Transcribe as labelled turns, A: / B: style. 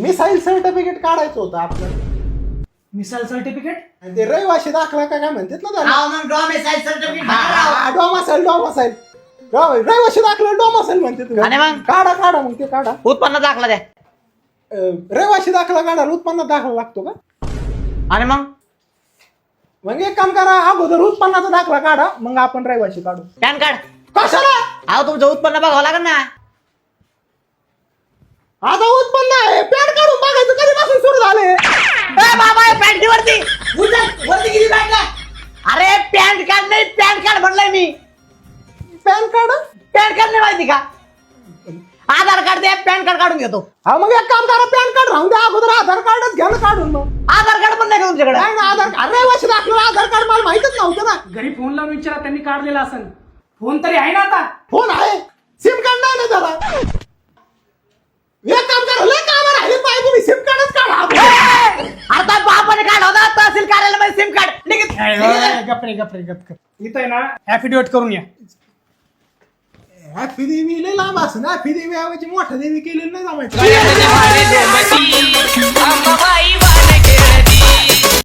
A: Missile certificate काढायचं होतं आपलं.
B: Missile certificate?
A: आणि ते रहिवाशी दाखला काय म्हणतात ना त्याला.
C: हा मग डॉमिसाईल सर्टिफिकेट
A: डोमासाईल रहिवाशी दाखला डोमासाईल म्हणते.
D: आणि मग?
A: काढा मग ते काढा.
D: उत्पन्न दाखला द्या.
A: रहिवाशी दाखला काढायला उत्पन्न दाखला लागतो का?
D: आणि
A: मग एक काम करा, अगोदर उत्पन्नाचा दाखला काढा, मग आपण रहिवाशी काढू.
D: Pan card.
A: कशाला?
D: अहो तुमचं उत्पन्न बघावं लागेल ना.
A: आता उत्पन्न आहे, पॅन काढून बघायचं कधीपासून सुरू झाले.
D: बाबा पॅन्ट वरती.
C: वरती किती टाकला?
D: अरे पॅन्ट कार्ड नाही, पॅन कार्ड म्हणलंय मी.
A: PAN card?
D: पॅन कार्ड नाही माहिती का? आधार कार्ड द्या, पॅन कार्ड काढून घेतो.
A: हा मग एक काम करा, पॅन कार्ड राहून द्या, अगोदर आधार कार्डच घ्या ना काढून. मग
D: आधार कार्ड पण नाही का तुमच्याकडे?
A: नाही ना, आधार कार्ड रहिवाशी दाखला आधार कार्ड मला माहितच नव्हतं ना.
B: घरी फोन लावून विचारा, त्यांनी काढलेला असेल. फोन तरी आहे ना आता?
A: फोन आहे, सिम कार्ड नाही ना त्याला. एक काम करा, लय काम राहिले पाहिजे, तुम्ही सिम कार्डच काढा.
D: आता बापाने काढला होता तहसील कार्यालयामध्ये सिम कार्ड.
B: गप्रे. इथं आहे ना ऍफिडेविट करून या.
A: हॅपी देवी लय लांब असं ना, हॅपी देवी ऐवजी मोठा देवी केलेलं नाही जमायचं.
E: अंबाबाई